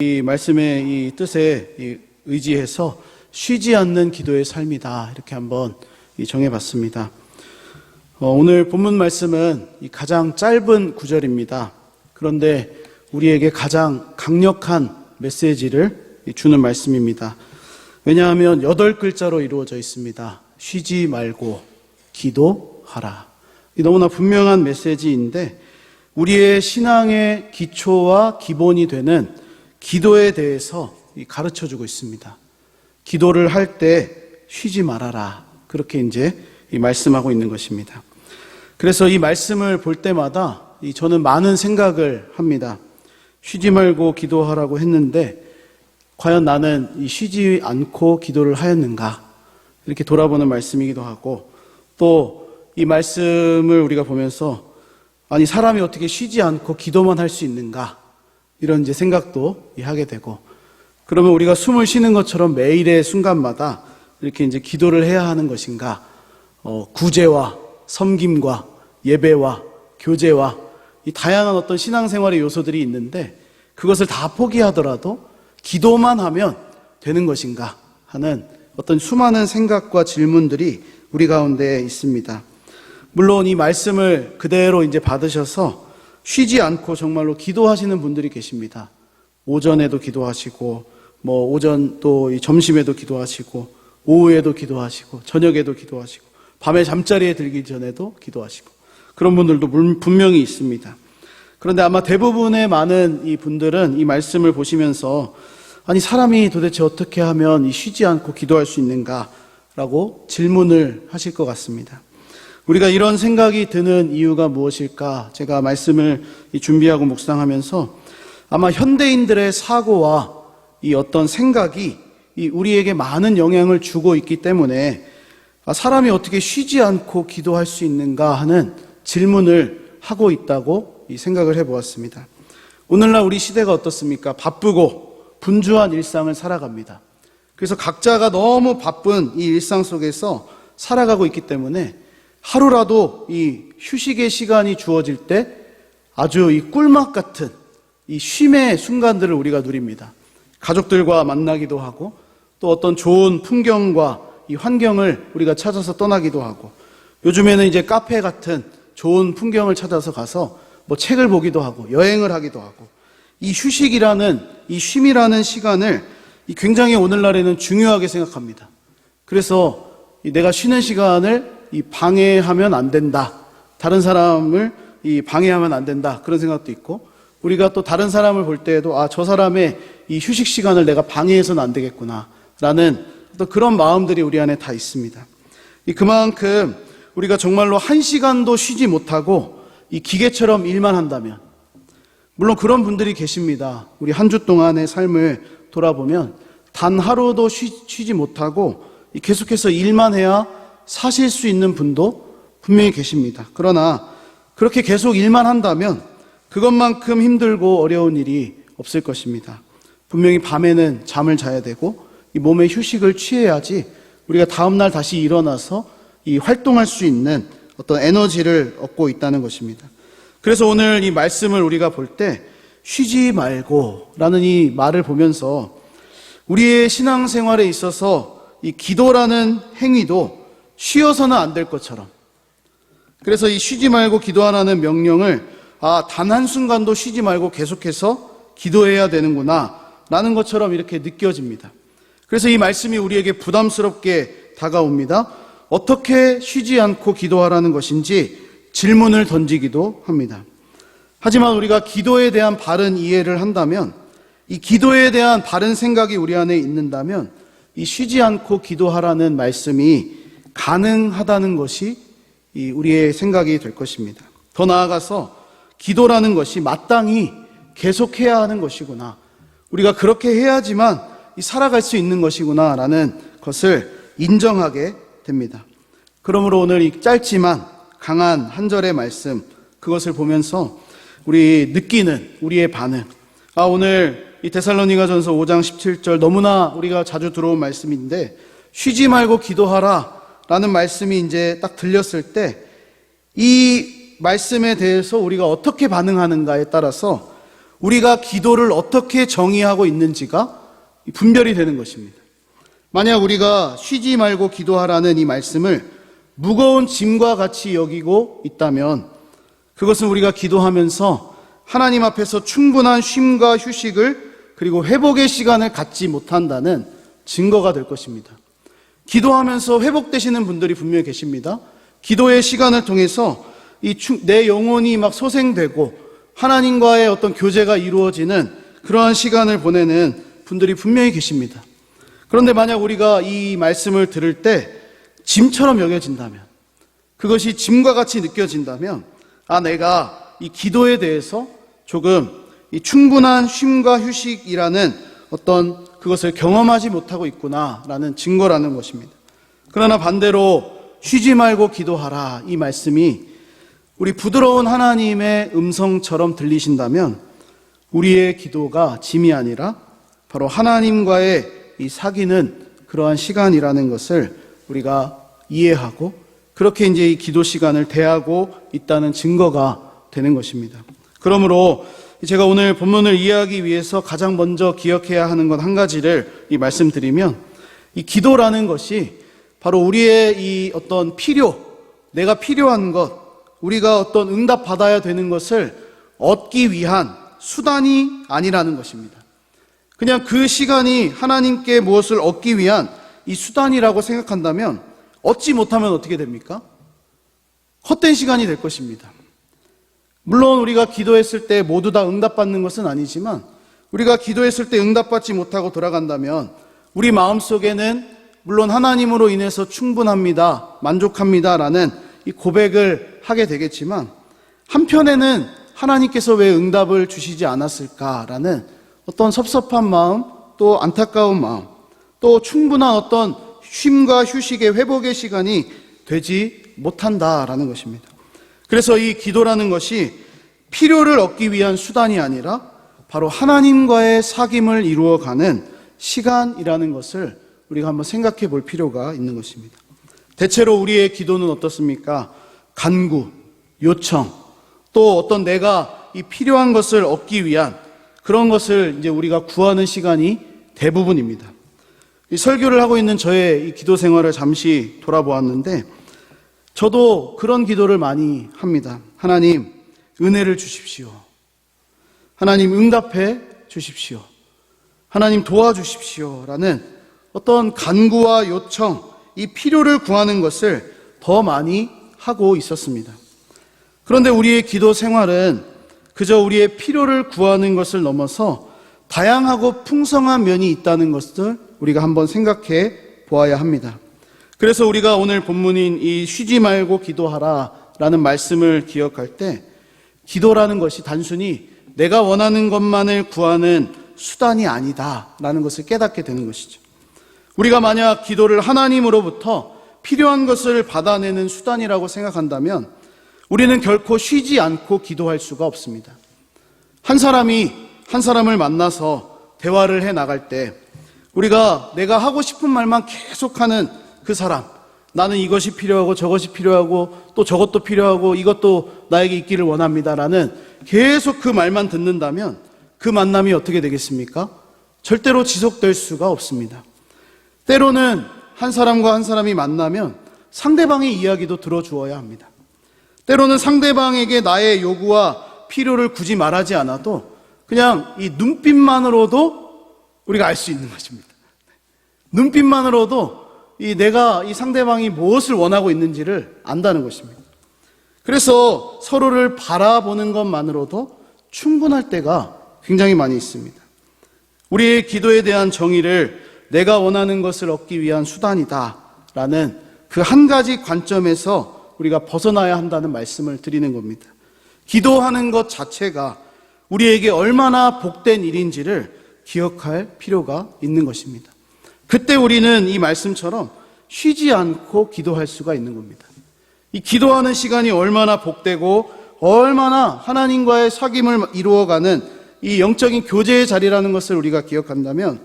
이 말씀의 이 뜻에 의지해서 쉬지 않는 기도의 삶이다, 이렇게 한번 정해봤습니다. 오늘 본문 말씀은 가장 짧은 구절입니다. 그런데 우리에게 가장 강력한 메시지를 주는 말씀입니다. 왜냐하면 8글자로 이루어져 있습니다. 쉬지 말고 기도하라. 너무나 분명한 메시지인데, 우리의 신앙의 기초와 기본이 되는 기도에 대해서 가르쳐주고 있습니다. 기도를 할 때 쉬지 말아라, 그렇게 이제 말씀하고 있는 것입니다. 그래서 이 말씀을 볼 때마다 저는 많은 생각을 합니다. 쉬지 말고 기도하라고 했는데 과연 나는 쉬지 않고 기도를 하였는가, 이렇게 돌아보는 말씀이기도 하고, 또 이 말씀을 우리가 보면서 아니, 사람이 어떻게 쉬지 않고 기도만 할 수 있는가, 이런 이제 생각도 하게 되고, 그러면 우리가 숨을 쉬는 것처럼 매일의 순간마다 이렇게 이제 기도를 해야 하는 것인가, 구제와 섬김과 예배와 교제와 이 다양한 어떤 신앙생활의 요소들이 있는데, 그것을 다 포기하더라도 기도만 하면 되는 것인가 하는 어떤 수많은 생각과 질문들이 우리 가운데 있습니다. 물론 이 말씀을 그대로 이제 받으셔서 쉬지 않고 정말로 기도하시는 분들이 계십니다. 오전에도 기도하시고, 오전 또 점심에도 기도하시고, 오후에도 기도하시고, 저녁에도 기도하시고, 밤에 잠자리에 들기 전에도 기도하시고, 그런 분들도 분명히 있습니다. 그런데 아마 대부분의 많은 이 분들은 이 말씀을 보시면서 아니, 사람이 도대체 어떻게 하면 이 쉬지 않고 기도할 수 있는가라고 질문을 하실 것 같습니다. 우리가 이런 생각이 드는 이유가 무엇일까? 제가 말씀을 준비하고 묵상하면서 아마 현대인들의 사고와 이 어떤 생각이 우리에게 많은 영향을 주고 있기 때문에 사람이 어떻게 쉬지 않고 기도할 수 있는가 하는 질문을 하고 있다고 생각을 해보았습니다. 오늘날 우리 시대가 어떻습니까? 바쁘고 분주한 일상을 살아갑니다. 그래서 각자가 너무 바쁜 이 일상 속에서 살아가고 있기 때문에 하루라도 이 휴식의 시간이 주어질 때 아주 이 꿀맛 같은 이 쉼의 순간들을 우리가 누립니다. 가족들과 만나기도 하고, 또 어떤 좋은 풍경과 이 환경을 우리가 찾아서 떠나기도 하고, 요즘에는 이제 카페 같은 좋은 풍경을 찾아서 가서 책을 보기도 하고 여행을 하기도 하고, 이 휴식이라는, 이 쉼이라는 시간을 굉장히 오늘날에는 중요하게 생각합니다. 그래서 내가 쉬는 시간을 방해하면 안 된다, 다른 사람을 방해하면 안 된다, 그런 생각도 있고, 우리가 또 다른 사람을 볼 때에도 저 사람의 이 휴식 시간을 내가 방해해서는 안 되겠구나 라는 또 그런 마음들이 우리 안에 다 있습니다. 그만큼 우리가 정말로 한 시간도 쉬지 못하고 이 기계처럼 일만 한다면, 물론 그런 분들이 계십니다. 우리 한 주 동안의 삶을 돌아보면 단 하루도 쉬지 못하고 계속해서 일만 해야 사실 수 있는 분도 분명히 계십니다. 그러나 그렇게 계속 일만 한다면 그것만큼 힘들고 어려운 일이 없을 것입니다. 분명히 밤에는 잠을 자야 되고 이 몸의 휴식을 취해야지 우리가 다음날 다시 일어나서 이 활동할 수 있는 어떤 에너지를 얻고 있다는 것입니다. 그래서 오늘 이 말씀을 우리가 볼 때 쉬지 말고 라는 이 말을 보면서 우리의 신앙생활에 있어서 이 기도라는 행위도 쉬어서는 안 될 것처럼, 그래서 이 쉬지 말고 기도하라는 명령을 단 한순간도 쉬지 말고 계속해서 기도해야 되는구나 라는 것처럼 이렇게 느껴집니다. 그래서 이 말씀이 우리에게 부담스럽게 다가옵니다. 어떻게 쉬지 않고 기도하라는 것인지 질문을 던지기도 합니다. 하지만 우리가 기도에 대한 바른 이해를 한다면, 이 기도에 대한 바른 생각이 우리 안에 있는다면 이 쉬지 않고 기도하라는 말씀이 가능하다는 것이 우리의 생각이 될 것입니다. 더 나아가서 기도라는 것이 마땅히 계속해야 하는 것이구나, 우리가 그렇게 해야지만 살아갈 수 있는 것이구나 라는 것을 인정하게 됩니다. 그러므로 오늘 이 짧지만 강한 한 절의 말씀, 그것을 보면서 우리 느끼는 우리의 반응, 오늘 이 데살로니가전서 5장 17절 너무나 우리가 자주 들어온 말씀인데, 쉬지 말고 기도하라 라는 말씀이 이제 딱 들렸을 때 이 말씀에 대해서 우리가 어떻게 반응하는가에 따라서 우리가 기도를 어떻게 정의하고 있는지가 분별이 되는 것입니다. 만약 우리가 쉬지 말고 기도하라는 이 말씀을 무거운 짐과 같이 여기고 있다면 그것은 우리가 기도하면서 하나님 앞에서 충분한 쉼과 휴식을 그리고 회복의 시간을 갖지 못한다는 증거가 될 것입니다. 기도하면서 회복되시는 분들이 분명히 계십니다. 기도의 시간을 통해서 내 영혼이 막 소생되고 하나님과의 어떤 교제가 이루어지는 그러한 시간을 보내는 분들이 분명히 계십니다. 그런데 만약 우리가 이 말씀을 들을 때 짐처럼 여겨진다면, 그것이 짐과 같이 느껴진다면, 내가 이 기도에 대해서 조금 이 충분한 쉼과 휴식이라는 어떤 그것을 경험하지 못하고 있구나라는 증거라는 것입니다. 그러나 반대로 쉬지 말고 기도하라 이 말씀이 우리 부드러운 하나님의 음성처럼 들리신다면 우리의 기도가 짐이 아니라 바로 하나님과의 이 사귀는 그러한 시간이라는 것을 우리가 이해하고 그렇게 이제 이 기도 시간을 대하고 있다는 증거가 되는 것입니다. 그러므로 제가 오늘 본문을 이해하기 위해서 가장 먼저 기억해야 하는 것 한 가지를 말씀드리면, 이 기도라는 것이 바로 우리의 이 어떤 내가 필요한 것, 우리가 어떤 응답 받아야 되는 것을 얻기 위한 수단이 아니라는 것입니다. 그냥 그 시간이 하나님께 무엇을 얻기 위한 이 수단이라고 생각한다면 얻지 못하면 어떻게 됩니까? 헛된 시간이 될 것입니다. 물론 우리가 기도했을 때 모두 다 응답받는 것은 아니지만 우리가 기도했을 때 응답받지 못하고 돌아간다면 우리 마음속에는 물론 하나님으로 인해서 충분합니다, 만족합니다라는 이 고백을 하게 되겠지만 한편에는 하나님께서 왜 응답을 주시지 않았을까라는 어떤 섭섭한 마음, 또 안타까운 마음, 또 충분한 어떤 쉼과 휴식의 회복의 시간이 되지 못한다라는 것입니다. 그래서 이 기도라는 것이 필요를 얻기 위한 수단이 아니라 바로 하나님과의 사귐을 이루어가는 시간이라는 것을 우리가 한번 생각해 볼 필요가 있는 것입니다. 대체로 우리의 기도는 어떻습니까? 간구, 요청, 또 어떤 내가 이 필요한 것을 얻기 위한 그런 것을 이제 우리가 구하는 시간이 대부분입니다. 이 설교를 하고 있는 저의 이 기도 생활을 잠시 돌아보았는데 저도 그런 기도를 많이 합니다. 하나님, 은혜를 주십시오. 하나님, 응답해 주십시오. 하나님, 도와주십시오. 라는 어떤 간구와 요청, 이 필요를 구하는 것을 더 많이 하고 있었습니다. 그런데 우리의 기도 생활은 그저 우리의 필요를 구하는 것을 넘어서 다양하고 풍성한 면이 있다는 것을 우리가 한번 생각해 보아야 합니다. 그래서 우리가 오늘 본문인 이 쉬지 말고 기도하라 라는 말씀을 기억할 때 기도라는 것이 단순히 내가 원하는 것만을 구하는 수단이 아니다 라는 것을 깨닫게 되는 것이죠. 우리가 만약 기도를 하나님으로부터 필요한 것을 받아내는 수단이라고 생각한다면 우리는 결코 쉬지 않고 기도할 수가 없습니다. 한 사람이 한 사람을 만나서 대화를 해 나갈 때 우리가 내가 하고 싶은 말만 계속하는 그 사람, 나는 이것이 필요하고 저것이 필요하고 또 저것도 필요하고 이것도 나에게 있기를 원합니다라는 계속 그 말만 듣는다면 그 만남이 어떻게 되겠습니까? 절대로 지속될 수가 없습니다. 때로는 한 사람과 한 사람이 만나면 상대방의 이야기도 들어주어야 합니다. 때로는 상대방에게 나의 요구와 필요를 굳이 말하지 않아도 그냥 이 눈빛만으로도 우리가 알 수 있는 것입니다. 눈빛만으로도 내가 이 상대방이 무엇을 원하고 있는지를 안다는 것입니다. 그래서 서로를 바라보는 것만으로도 충분할 때가 굉장히 많이 있습니다. 우리의 기도에 대한 정의를 내가 원하는 것을 얻기 위한 수단이다 라는 그 한 가지 관점에서 우리가 벗어나야 한다는 말씀을 드리는 겁니다. 기도하는 것 자체가 우리에게 얼마나 복된 일인지를 기억할 필요가 있는 것입니다. 그때 우리는 이 말씀처럼 쉬지 않고 기도할 수가 있는 겁니다. 이 기도하는 시간이 얼마나 복되고 얼마나 하나님과의 사귐을 이루어가는 이 영적인 교제의 자리라는 것을 우리가 기억한다면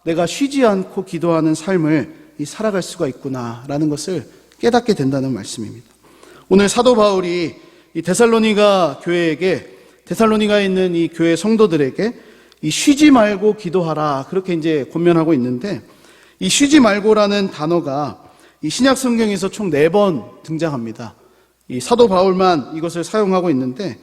내가 쉬지 않고 기도하는 삶을 살아갈 수가 있구나라는 것을 깨닫게 된다는 말씀입니다. 오늘 사도 바울이 이 데살로니가 교회에게 데살로니가에 있는 이 교회 성도들에게 이 쉬지 말고 기도하라, 그렇게 이제 권면하고 있는데, 이 쉬지 말고라는 단어가 이 신약 성경에서 총 4번 등장합니다. 이 사도 바울만 이것을 사용하고 있는데,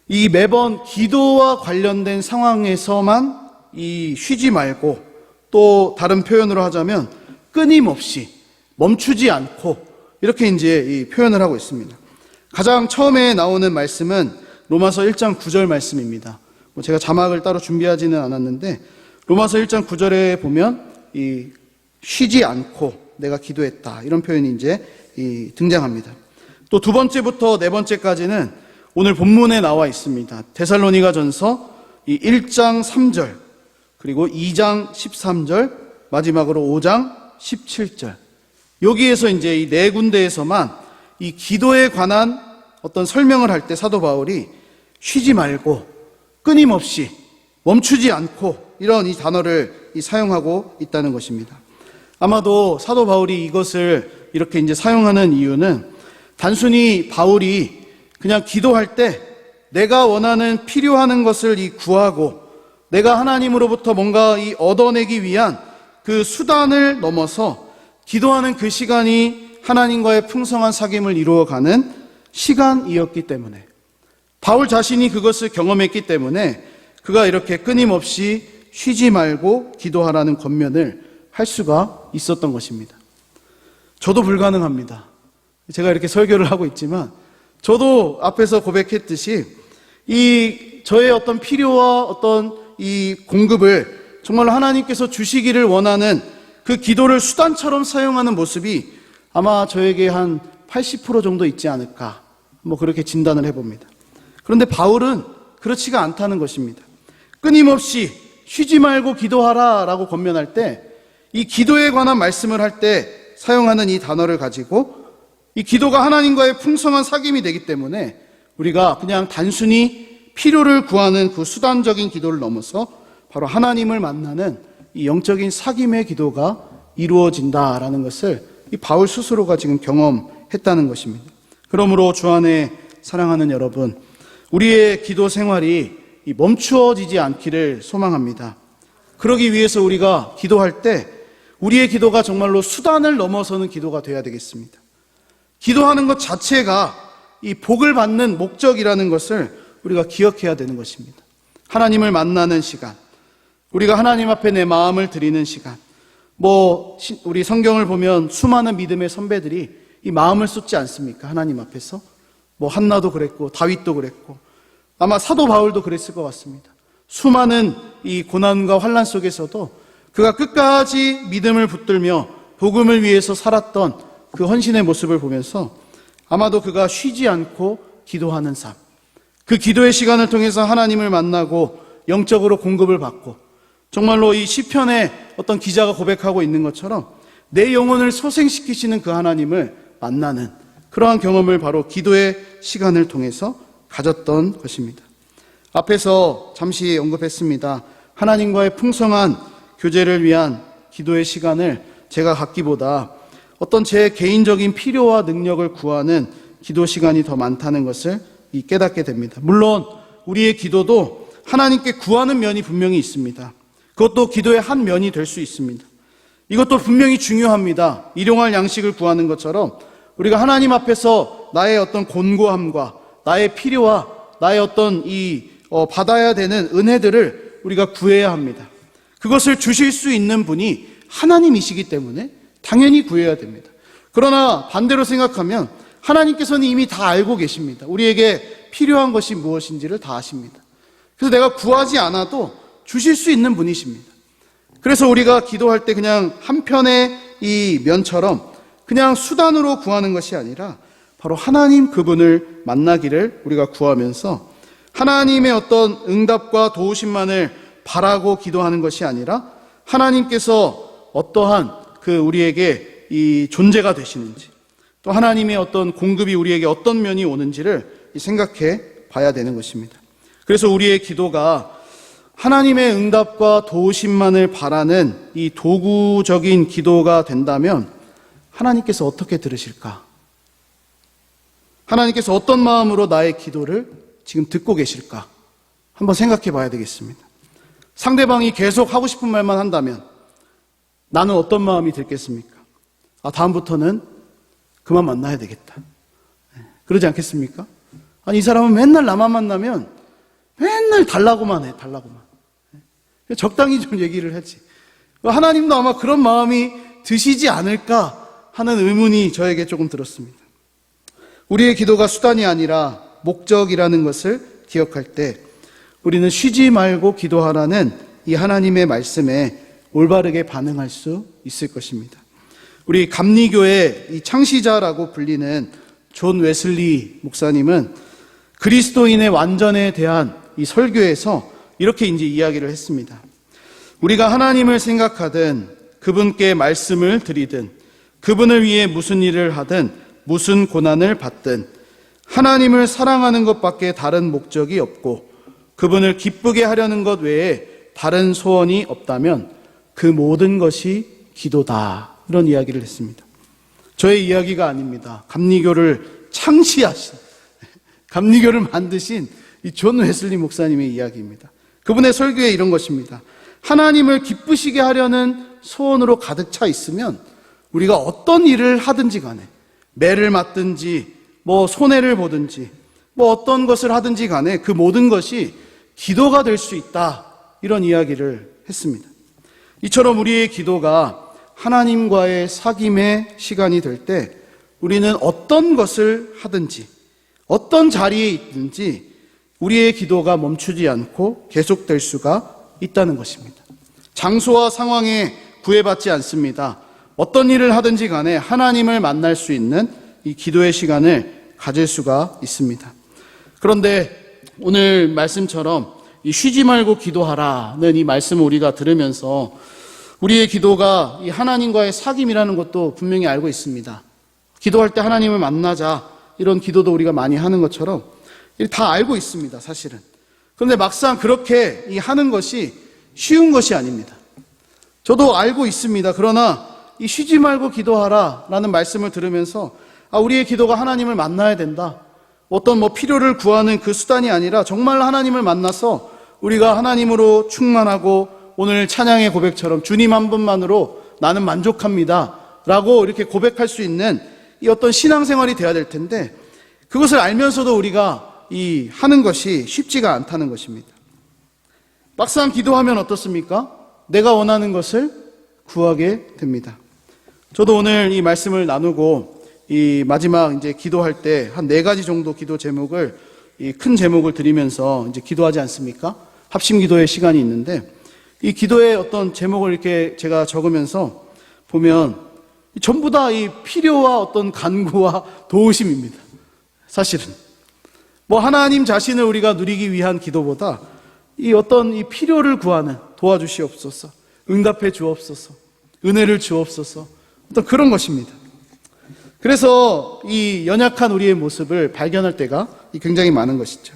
이 매번 기도와 관련된 상황에서만 이 쉬지 말고, 또 다른 표현으로 하자면 끊임없이, 멈추지 않고, 이렇게 이제 이 표현을 하고 있습니다. 가장 처음에 나오는 말씀은 로마서 1장 9절 말씀입니다. 제가 자막을 따로 준비하지는 않았는데, 로마서 1장 9절에 보면 이 쉬지 않고 내가 기도했다, 이런 표현이 이제 등장합니다. 또 두 번째부터 네 번째까지는 오늘 본문에 나와 있습니다. 데살로니가전서 1장 3절, 그리고 2장 13절, 마지막으로 5장 17절. 여기에서 이제 이 네 군데에서만 이 기도에 관한 어떤 설명을 할 때 사도 바울이 쉬지 말고, 끊임없이, 멈추지 않고, 이런 이 단어를 사용하고 있다는 것입니다. 아마도 사도 바울이 이것을 이렇게 이제 사용하는 이유는 단순히 바울이 그냥 기도할 때 내가 원하는 필요하는 것을 구하고 내가 하나님으로부터 뭔가 얻어내기 위한 그 수단을 넘어서 기도하는 그 시간이 하나님과의 풍성한 사귐을 이루어가는 시간이었기 때문에, 바울 자신이 그것을 경험했기 때문에 그가 이렇게 끊임없이 쉬지 말고 기도하라는 권면을 할 수가 있었던 것입니다. 저도 불가능합니다. 제가 이렇게 설교를 하고 있지만 저도 앞에서 고백했듯이 저의 어떤 필요와 어떤 이 공급을 정말로 하나님께서 주시기를 원하는 그 기도를 수단처럼 사용하는 모습이 아마 저에게 한 80% 정도 있지 않을까, 그렇게 진단을 해봅니다. 그런데 바울은 그렇지가 않다는 것입니다. 끊임없이 쉬지 말고 기도하라 라고 권면할 때, 이 기도에 관한 말씀을 할 때 사용하는 이 단어를 가지고 이 기도가 하나님과의 풍성한 사귐이 되기 때문에 우리가 그냥 단순히 필요를 구하는 그 수단적인 기도를 넘어서 바로 하나님을 만나는 이 영적인 사귐의 기도가 이루어진다라는 것을 이 바울 스스로가 지금 경험했다는 것입니다. 그러므로 주 안에 사랑하는 여러분, 우리의 기도 생활이 멈추어지지 않기를 소망합니다. 그러기 위해서 우리가 기도할 때 우리의 기도가 정말로 수단을 넘어서는 기도가 되어야 되겠습니다. 기도하는 것 자체가 이 복을 받는 목적이라는 것을 우리가 기억해야 되는 것입니다. 하나님을 만나는 시간, 우리가 하나님 앞에 내 마음을 드리는 시간, 우리 성경을 보면 수많은 믿음의 선배들이 이 마음을 쏟지 않습니까? 하나님 앞에서. 한나도 그랬고 다윗도 그랬고 아마 사도 바울도 그랬을 것 같습니다. 수많은 이 고난과 환난 속에서도 그가 끝까지 믿음을 붙들며 복음을 위해서 살았던 그 헌신의 모습을 보면서 아마도 그가 쉬지 않고 기도하는 삶, 그 기도의 시간을 통해서 하나님을 만나고 영적으로 공급을 받고, 정말로 이 시편의 어떤 기자가 고백하고 있는 것처럼 내 영혼을 소생시키시는 그 하나님을 만나는 그러한 경험을 바로 기도의 시간을 통해서 가졌던 것입니다. 앞에서 잠시 언급했습니다. 하나님과의 풍성한 교제를 위한 기도의 시간을 제가 갖기보다 어떤 제 개인적인 필요와 능력을 구하는 기도 시간이 더 많다는 것을 깨닫게 됩니다. 물론 우리의 기도도 하나님께 구하는 면이 분명히 있습니다. 그것도 기도의 한 면이 될 수 있습니다. 이것도 분명히 중요합니다. 일용할 양식을 구하는 것처럼 우리가 하나님 앞에서 나의 어떤 곤고함과 나의 필요와 나의 어떤 받아야 되는 은혜들을 우리가 구해야 합니다. 그것을 주실 수 있는 분이 하나님이시기 때문에 당연히 구해야 됩니다. 그러나 반대로 생각하면 하나님께서는 이미 다 알고 계십니다. 우리에게 필요한 것이 무엇인지를 다 아십니다. 그래서 내가 구하지 않아도 주실 수 있는 분이십니다. 그래서 우리가 기도할 때 그냥 한편의 이 면처럼 그냥 수단으로 구하는 것이 아니라 바로 하나님 그분을 만나기를 우리가 구하면서 하나님의 어떤 응답과 도우심만을 바라고 기도하는 것이 아니라 하나님께서 어떠한 우리에게 이 존재가 되시는지, 또 하나님의 어떤 공급이 우리에게 어떤 면이 오는지를 생각해 봐야 되는 것입니다. 그래서 우리의 기도가 하나님의 응답과 도우심만을 바라는 이 도구적인 기도가 된다면 하나님께서 어떻게 들으실까? 하나님께서 어떤 마음으로 나의 기도를 지금 듣고 계실까? 한번 생각해 봐야 되겠습니다. 상대방이 계속 하고 싶은 말만 한다면 나는 어떤 마음이 들겠습니까? 다음부터는 그만 만나야 되겠다. 그러지 않겠습니까? 아니, 이 사람은 맨날 나만 만나면 맨날 달라고만 해, 달라고만. 적당히 좀 얘기를 하지. 하나님도 아마 그런 마음이 드시지 않을까 하는 의문이 저에게 조금 들었습니다. 우리의 기도가 수단이 아니라 목적이라는 것을 기억할 때 우리는 쉬지 말고 기도하라는 이 하나님의 말씀에 올바르게 반응할 수 있을 것입니다. 우리 감리교의 이 창시자라고 불리는 존 웨슬리 목사님은 그리스도인의 완전에 대한 이 설교에서 이렇게 이제 이야기를 했습니다. 우리가 하나님을 생각하든 그분께 말씀을 드리든 그분을 위해 무슨 일을 하든 무슨 고난을 받든 하나님을 사랑하는 것밖에 다른 목적이 없고 그분을 기쁘게 하려는 것 외에 다른 소원이 없다면 그 모든 것이 기도다. 이런 이야기를 했습니다. 저의 이야기가 아닙니다. 감리교를 창시하신, 감리교를 만드신 이 존 웨슬리 목사님의 이야기입니다. 그분의 설교에 이런 것입니다. 하나님을 기쁘시게 하려는 소원으로 가득 차 있으면 우리가 어떤 일을 하든지 간에 매를 맞든지 손해를 보든지 어떤 것을 하든지 간에 그 모든 것이 기도가 될 수 있다. 이런 이야기를 했습니다. 이처럼 우리의 기도가 하나님과의 사귐의 시간이 될 때 우리는 어떤 것을 하든지 어떤 자리에 있든지 우리의 기도가 멈추지 않고 계속될 수가 있다는 것입니다. 장소와 상황에 구애받지 않습니다. 어떤 일을 하든지 간에 하나님을 만날 수 있는 이 기도의 시간을 가질 수가 있습니다. 그런데 오늘 말씀처럼 이 쉬지 말고 기도하라는 이 말씀을 우리가 들으면서 우리의 기도가 이 하나님과의 사귐이라는 것도 분명히 알고 있습니다. 기도할 때 하나님을 만나자 이런 기도도 우리가 많이 하는 것처럼 다 알고 있습니다, 사실은. 그런데 막상 그렇게 이 하는 것이 쉬운 것이 아닙니다. 저도 알고 있습니다. 그러나 이 쉬지 말고 기도하라라는 말씀을 들으면서 우리의 기도가 하나님을 만나야 된다. 어떤 필요를 구하는 그 수단이 아니라 정말 하나님을 만나서 우리가 하나님으로 충만하고 오늘 찬양의 고백처럼 주님 한 분만으로 나는 만족합니다 라고 이렇게 고백할 수 있는 이 어떤 신앙생활이 되어야 될 텐데 그것을 알면서도 우리가 이 하는 것이 쉽지가 않다는 것입니다. 막상 기도하면 어떻습니까? 내가 원하는 것을 구하게 됩니다. 저도 오늘 이 말씀을 나누고 이 마지막 이제 기도할 때 한 4가지 정도 기도 제목을 이 큰 제목을 드리면서 이제 기도하지 않습니까? 합심 기도의 시간이 있는데 이 기도의 어떤 제목을 이렇게 제가 적으면서 보면 전부 다 이 필요와 어떤 간구와 도우심입니다. 사실은 하나님 자신을 우리가 누리기 위한 기도보다 이 어떤 이 필요를 구하는 도와주시옵소서, 응답해 주옵소서, 은혜를 주옵소서 어떤 그런 것입니다. 그래서 이 연약한 우리의 모습을 발견할 때가 굉장히 많은 것이죠.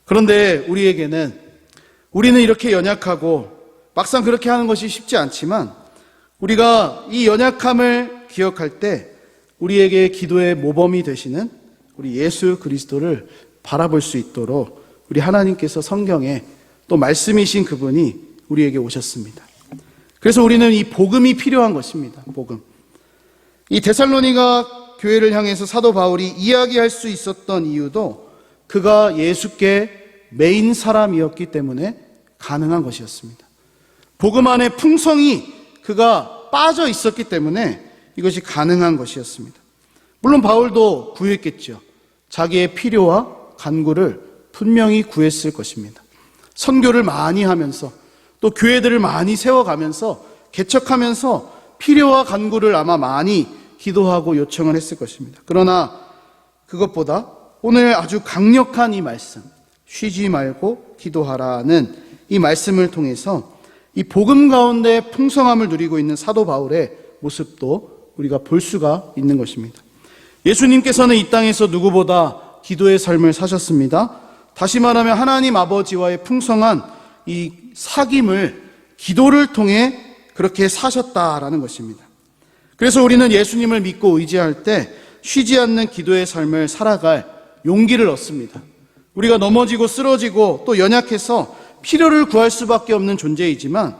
그런데 우리는 이렇게 연약하고 막상 그렇게 하는 것이 쉽지 않지만 우리가 이 연약함을 기억할 때 우리에게 기도의 모범이 되시는 우리 예수 그리스도를 바라볼 수 있도록 우리 하나님께서 성경에 또 말씀이신 그분이 우리에게 오셨습니다. 그래서 우리는 이 복음이 필요한 것입니다. 복음. 이 데살로니가 교회를 향해서 사도 바울이 이야기할 수 있었던 이유도 그가 예수께 매인 사람이었기 때문에 가능한 것이었습니다. 복음 안에 풍성이 그가 빠져 있었기 때문에 이것이 가능한 것이었습니다. 물론 바울도 구했겠죠. 자기의 필요와 간구를 분명히 구했을 것입니다. 선교를 많이 하면서 또 교회들을 많이 세워가면서 개척하면서 필요와 간구를 아마 많이 기도하고 요청을 했을 것입니다. 그러나 그것보다 오늘 아주 강력한 이 말씀, 쉬지 말고 기도하라는 이 말씀을 통해서 이 복음 가운데 풍성함을 누리고 있는 사도 바울의 모습도 우리가 볼 수가 있는 것입니다. 예수님께서는 이 땅에서 누구보다 기도의 삶을 사셨습니다. 다시 말하면 하나님 아버지와의 풍성한 이 사귐을 기도를 통해 그렇게 사셨다라는 것입니다. 그래서 우리는 예수님을 믿고 의지할 때 쉬지 않는 기도의 삶을 살아갈 용기를 얻습니다. 우리가 넘어지고 쓰러지고 또 연약해서 필요를 구할 수밖에 없는 존재이지만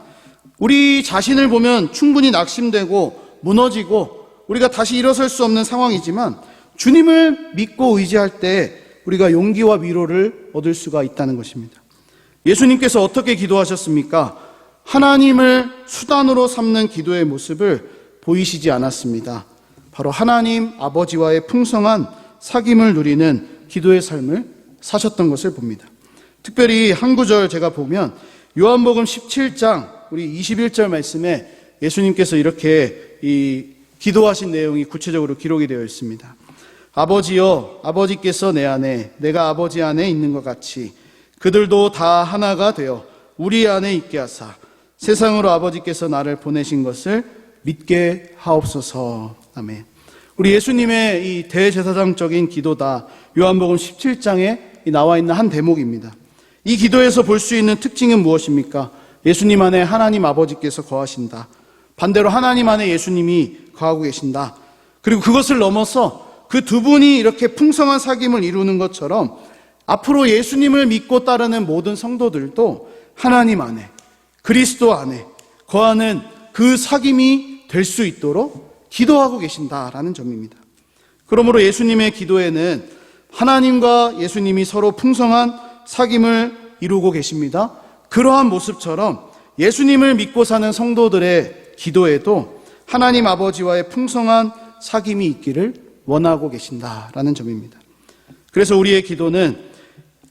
우리 자신을 보면 충분히 낙심되고 무너지고 우리가 다시 일어설 수 없는 상황이지만 주님을 믿고 의지할 때 우리가 용기와 위로를 얻을 수가 있다는 것입니다. 예수님께서 어떻게 기도하셨습니까? 하나님을 수단으로 삼는 기도의 모습을 보이시지 않았습니다. 바로 하나님 아버지와의 풍성한 사귐을 누리는 기도의 삶을 사셨던 것을 봅니다. 특별히 한 구절 제가 보면 요한복음 17장 우리 21절 말씀에 예수님께서 이렇게 기도하신 내용이 구체적으로 기록이 되어 있습니다. 아버지여, 아버지께서 내 안에 내가 아버지 안에 있는 것 같이 그들도 다 하나가 되어 우리 안에 있게 하사 세상으로 아버지께서 나를 보내신 것을 믿게 하옵소서. 아멘. 우리 예수님의 이 대제사장적인 기도다. 요한복음 17장에 나와 있는 한 대목입니다. 이 기도에서 볼 수 있는 특징은 무엇입니까? 예수님 안에 하나님 아버지께서 거하신다. 반대로 하나님 안에 예수님이 거하고 계신다. 그리고 그것을 넘어서 그 두 분이 이렇게 풍성한 사귐을 이루는 것처럼 앞으로 예수님을 믿고 따르는 모든 성도들도 하나님 안에, 그리스도 안에 거하는 그 사귐이 될 수 있도록 기도하고 계신다라는 점입니다. 그러므로 예수님의 기도에는 하나님과 예수님이 서로 풍성한 사귐을 이루고 계십니다. 그러한 모습처럼 예수님을 믿고 사는 성도들의 기도에도 하나님 아버지와의 풍성한 사귐이 있기를 원하고 계신다라는 점입니다. 그래서 우리의 기도는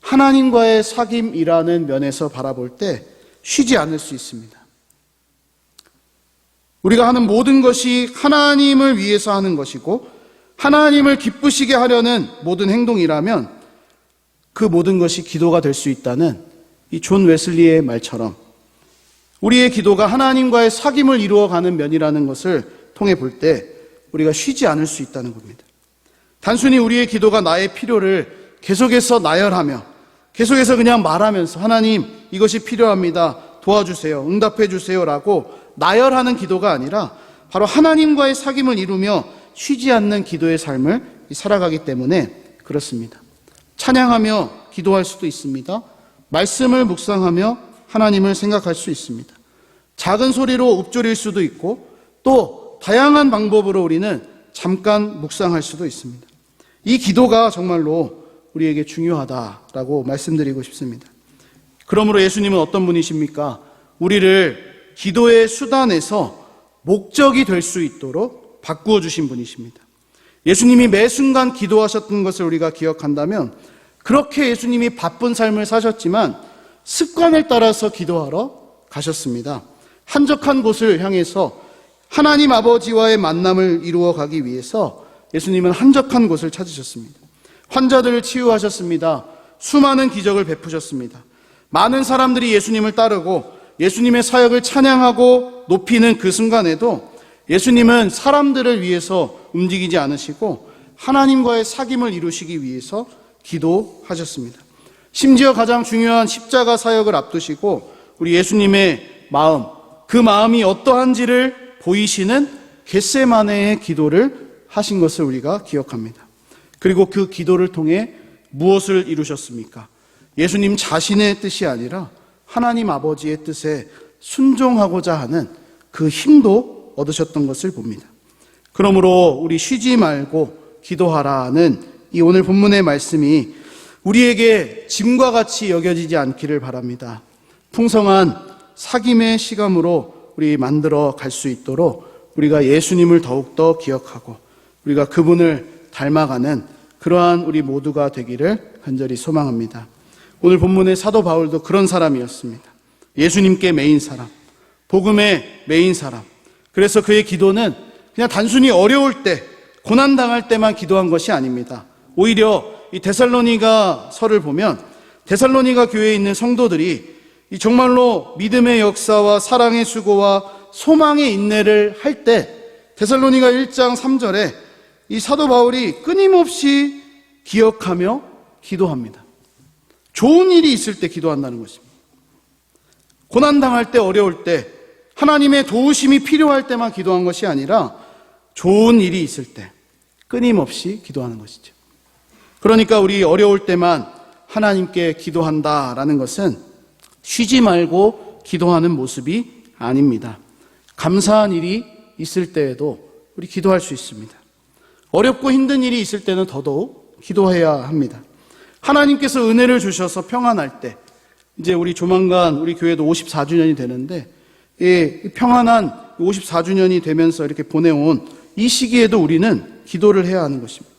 하나님과의 사귐이라는 면에서 바라볼 때 쉬지 않을 수 있습니다. 우리가 하는 모든 것이 하나님을 위해서 하는 것이고 하나님을 기쁘시게 하려는 모든 행동이라면 그 모든 것이 기도가 될 수 있다는 이 존 웨슬리의 말처럼 우리의 기도가 하나님과의 사귐을 이루어가는 면이라는 것을 통해 볼 때 우리가 쉬지 않을 수 있다는 겁니다. 단순히 우리의 기도가 나의 필요를 계속해서 나열하며 계속해서 그냥 말하면서 하나님 이것이 필요합니다. 도와주세요. 응답해 주세요라고 나열하는 기도가 아니라 바로 하나님과의 사귐을 이루며 쉬지 않는 기도의 삶을 살아가기 때문에 그렇습니다. 찬양하며 기도할 수도 있습니다. 말씀을 묵상하며 하나님을 생각할 수 있습니다. 작은 소리로 읊조릴 수도 있고 또 다양한 방법으로 우리는 잠깐 묵상할 수도 있습니다. 이 기도가 정말로 우리에게 중요하다라고 말씀드리고 싶습니다. 그러므로 예수님은 어떤 분이십니까? 우리를 기도의 수단에서 목적이 될 수 있도록 바꾸어 주신 분이십니다. 예수님이 매 순간 기도하셨던 것을 우리가 기억한다면 그렇게 예수님이 바쁜 삶을 사셨지만 습관을 따라서 기도하러 가셨습니다. 한적한 곳을 향해서 하나님 아버지와의 만남을 이루어 가기 위해서 예수님은 한적한 곳을 찾으셨습니다. 환자들을 치유하셨습니다. 수많은 기적을 베푸셨습니다. 많은 사람들이 예수님을 따르고 예수님의 사역을 찬양하고 높이는 그 순간에도 예수님은 사람들을 위해서 움직이지 않으시고 하나님과의 사귐을 이루시기 위해서 기도하셨습니다. 심지어 가장 중요한 십자가 사역을 앞두시고 우리 예수님의 마음, 그 마음이 어떠한지를 보이시는 겟세마네의 기도를 하신 것을 우리가 기억합니다. 그리고 그 기도를 통해 무엇을 이루셨습니까? 예수님 자신의 뜻이 아니라 하나님 아버지의 뜻에 순종하고자 하는 그 힘도 얻으셨던 것을 봅니다. 그러므로 우리 쉬지 말고 기도하라는 이 오늘 본문의 말씀이 우리에게 짐과 같이 여겨지지 않기를 바랍니다. 풍성한 사귐의 시감으로 우리 만들어 갈 수 있도록 우리가 예수님을 더욱더 기억하고 우리가 그분을 닮아가는 그러한 우리 모두가 되기를 간절히 소망합니다. 오늘 본문의 사도 바울도 그런 사람이었습니다. 예수님께 매인 사람, 복음의 매인 사람. 그래서 그의 기도는 그냥 단순히 어려울 때, 고난당할 때만 기도한 것이 아닙니다. 오히려 이 데살로니가 서를 보면 데살로니가 교회에 있는 성도들이 이 정말로 믿음의 역사와 사랑의 수고와 소망의 인내를 할 때 데살로니가 1장 3절에 이 사도 바울이 끊임없이 기억하며 기도합니다. 좋은 일이 있을 때 기도한다는 것입니다. 고난당할 때, 어려울 때, 하나님의 도우심이 필요할 때만 기도한 것이 아니라 좋은 일이 있을 때 끊임없이 기도하는 것이죠. 그러니까 우리 어려울 때만 하나님께 기도한다라는 것은 쉬지 말고 기도하는 모습이 아닙니다. 감사한 일이 있을 때에도 우리 기도할 수 있습니다. 어렵고 힘든 일이 있을 때는 더더욱 기도해야 합니다. 하나님께서 은혜를 주셔서 평안할 때, 이제 우리 조만간 우리 교회도 54주년이 되는데, 이 평안한 54주년이 되면서 이렇게 보내온 이 시기에도 우리는 기도를 해야 하는 것입니다.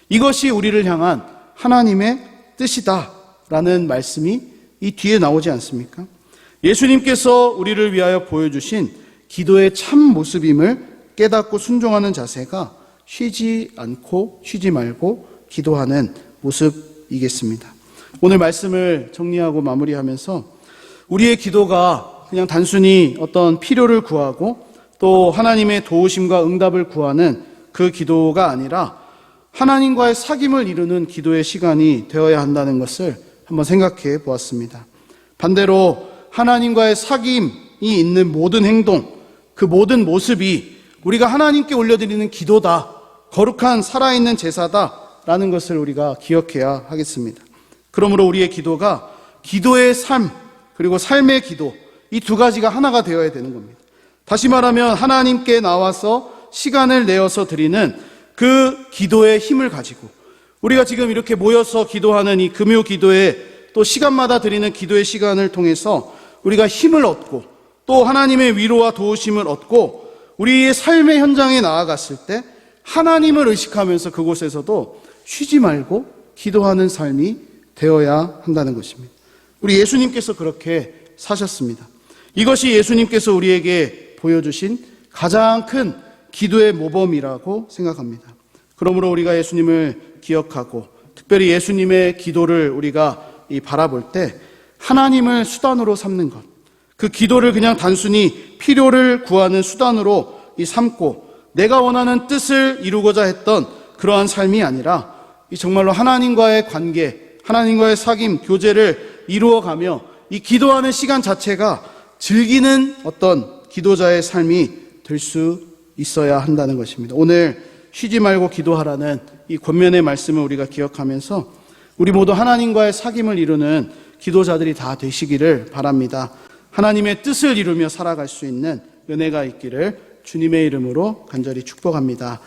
이것이 우리를 향한 하나님의 뜻이다라는 말씀이 이 뒤에 나오지 않습니까? 예수님께서 우리를 위하여 보여주신 기도의 참 모습임을 깨닫고 순종하는 자세가 쉬지 않고 쉬지 말고 기도하는 모습이겠습니다. 오늘 말씀을 정리하고 마무리하면서 우리의 기도가 그냥 단순히 어떤 필요를 구하고 또 하나님의 도우심과 응답을 구하는 그 기도가 아니라 하나님과의 사귐을 이루는 기도의 시간이 되어야 한다는 것을 한번 생각해 보았습니다. 반대로 하나님과의 사귐이 있는 모든 행동, 그 모든 모습이 우리가 하나님께 올려드리는 기도다, 거룩한 살아있는 제사다라는 것을 우리가 기억해야 하겠습니다. 그러므로 우리의 기도가 기도의 삶, 그리고 삶의 기도, 이 두 가지가 하나가 되어야 되는 겁니다. 다시 말하면 하나님께 나와서 시간을 내어서 드리는 그 기도의 힘을 가지고 우리가 지금 이렇게 모여서 기도하는 이 금요 기도에 또 시간마다 드리는 기도의 시간을 통해서 우리가 힘을 얻고 또 하나님의 위로와 도우심을 얻고 우리의 삶의 현장에 나아갔을 때 하나님을 의식하면서 그곳에서도 쉬지 말고 기도하는 삶이 되어야 한다는 것입니다. 우리 예수님께서 그렇게 사셨습니다. 이것이 예수님께서 우리에게 보여주신 가장 큰 기도의 모범이라고 생각합니다. 그러므로 우리가 예수님을 기억하고 특별히 예수님의 기도를 우리가 바라볼 때 하나님을 수단으로 삼는 것, 그 기도를 그냥 단순히 필요를 구하는 수단으로 삼고 내가 원하는 뜻을 이루고자 했던 그러한 삶이 아니라 정말로 하나님과의 관계, 하나님과의 사귐, 교제를 이루어가며 이 기도하는 시간 자체가 즐기는 어떤 기도자의 삶이 될 수 있어야 한다는 것입니다. 오늘 쉬지 말고 기도하라는 이 권면의 말씀을 우리가 기억하면서 우리 모두 하나님과의 사귐을 이루는 기도자들이 다 되시기를 바랍니다. 하나님의 뜻을 이루며 살아갈 수 있는 은혜가 있기를 주님의 이름으로 간절히 축복합니다.